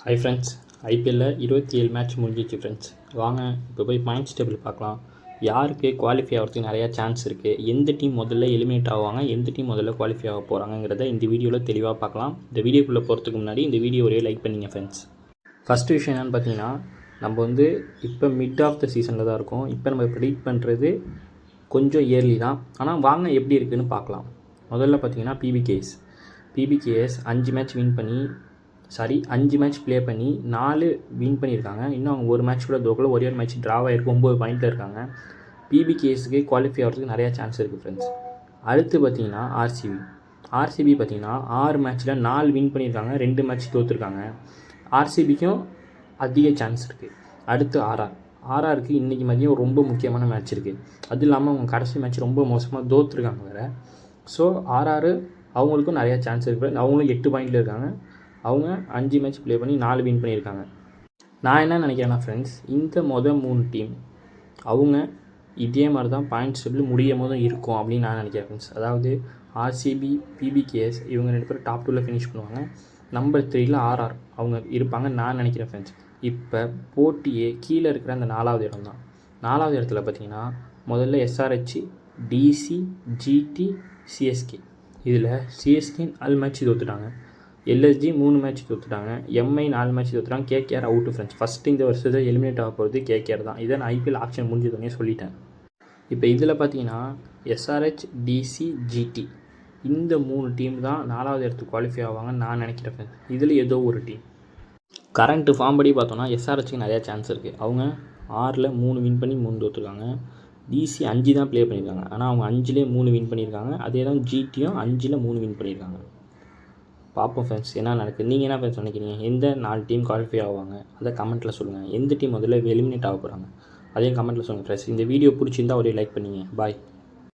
Hi friends, ஐபிஎல்லில் 27 match முடிஞ்சிச்சு friends. வாங்க இப்போ போய் பாயிண்ட்ஸ் டேபிள் பார்க்கலாம். யாருக்கு குவாலிஃபை ஆகிறதுக்கு நிறையா சான்ஸ் இருக்குது, எந்த டீம் முதல்ல எலிமினேட் ஆவாங்க, எந்த டீம் முதல்ல குவாலிஃபை ஆக போகிறாங்கிறத இந்த வீடியோவில் தெளிவாக பார்க்கலாம். இந்த வீடியோக்குள்ளே போகிறதுக்கு முன்னாடி இந்த வீடியோ ஒரே லைக் பண்ணிங்க ஃப்ரெண்ட்ஸ். ஃபஸ்ட்டு விஷயம் என்னென்னு பார்த்தீங்கன்னா, நம்ம இப்போ மிட் ஆஃப் த சீசனில் தான் இருக்கோம். இப்போ நம்ம ப்ரெடிக்ட் பண்ணுறது கொஞ்சம் இயர்லி தான். ஆனால் வாங்க எப்படி இருக்குதுன்னு பார்க்கலாம். முதல்ல பார்த்தீங்கன்னா பிபிகேஎஸ் 5 மேட்ச் ப்ளே பண்ணி 4 வின் பண்ணியிருக்காங்க. இன்னும் அவங்க ஒரு மேட்ச் கூட தோக்கல, ஒரே ஒரு மேட்ச் ட்ராவ் ஆகிருக்கு, 9 பாயிண்டில் இருக்காங்க. பிபிகேஎஸ்க்கு குவாலிஃபை ஆகிறதுக்கு நிறையா சான்ஸ் இருக்குது ஃப்ரெண்ட்ஸ். அடுத்து பார்த்தீங்கன்னா ஆர்சிபி பார்த்தீங்கன்னா 6 மேட்ச்சில் 4 வின் பண்ணியிருக்காங்க, 2 மேட்ச் தோற்றுருக்காங்க. ஆர்சிபிக்கும் அதிக சான்ஸ் இருக்குது. அடுத்து ஆர்ஆருக்கு இன்றைக்கி மதியம் ரொம்ப முக்கியமான மேட்ச் இருக்குது. அது இல்லாமல் அவங்க கடைசி மேட்ச் ரொம்ப மோசமாக தோற்றுருக்காங்க வேறு. ஸோ ஆர்ஆர் அவங்களுக்கும் நிறையா சான்ஸ் இருக்குது. அவங்களும் 8 பாயிண்டில் இருக்காங்க. அவங்க 5 மேட்ச் ப்ளே பண்ணி 4 வின் பண்ணியிருக்காங்க. நான் என்ன நினைக்கிறேன்னா ஃப்ரெண்ட்ஸ், இந்த 3 டீம் அவங்க இதே மாதிரி தான் பாயிண்ட்ஸ் டேபிள் முடியும் போதும் இருக்கும் அப்படின்னு நான் நினைக்கிறேன் ஃப்ரெண்ட்ஸ். அதாவது ஆர்சிபி, பிபிகேஎஸ் இவங்க 2 பேரும் டாப் 2ல் ஃபினிஷ் பண்ணுவாங்க. நம்பர் 3ல் ஆர்ஆர் அவங்க இருப்பாங்க நான் நினைக்கிறேன் ஃப்ரெண்ட்ஸ். இப்போ போட்டியே கீழே இருக்கிற அந்த 4வது இடம் தான். 4வது இடத்துல பார்த்தீங்கன்னா முதல்ல எஸ்ஆர்ஹெச், டிசி, ஜிடி, சிஎஸ்கே. இதில் சிஎஸ்கே 4 மேட்ச் தோற்றுட்டாங்க, எல்எஸ்ஜி 3 மேட்ச் தோற்றுட்டாங்க, எம்ஐ 4 மேட்ச் தோற்றுட்டாங்க. KKR out friends. ஃபஸ்ட்டு இந்த வருஷத்தில் எலிமினேட் ஆக போகிறது கேகேஆர் தான். இதை நான் ஐபிஎல் ஆக்ஷன் முடிஞ்சதுன்னே சொல்லிட்டேன். இப்போ இதில் பார்த்தீங்கன்னா எஸ்ஆர்ஹெச், டிசி, ஜிடி இந்த 3 டீம் தான் 4வது இடத்துக்கு குவாலிஃபை ஆவாங்கன்னு நான் நினைக்கிறேன் ஃப்ரெண்ட்ஸ். இதில் ஏதோ ஒரு டீம் கரண்ட்டு ஃபார்ம் படி பார்த்தோன்னா எஸ்ஆர்ஹெச்சுக்கு நிறையா சான்ஸ் இருக்குது. அவங்க 6ல் 3 வின் பண்ணி 3 தோற்றுருக்காங்க. டிசி 5 தான் ப்ளே பண்ணியிருக்காங்க, ஆனால் அவங்க 5லே 3 வின் பண்ணியிருக்காங்க. அதே தான் ஜிடியும் 5ல் 3 வின் பண்ணியிருக்காங்க. பார்ப்போம் ஃப்ரெண்ட்ஸ் என்ன நடக்குது. நீங்கள் என்ன ஃப்ரெண்ட்ஸ் நினைக்கிறீங்க? எந்த 4 டீம் குவாலிஃபை ஆவாங்க அதை கமெண்ட்டில் சொல்லுங்கள். எந்த டீம் முதல்ல எலிமினேட் ஆக போகிறாங்க அதையும் கமெண்ட்டில் சொல்லுங்கள் ஃப்ரெண்ட்ஸ். இந்த வீடியோ பிடிச்சிருந்தா ஒரே லைக் பண்ணிங்க. பாய்.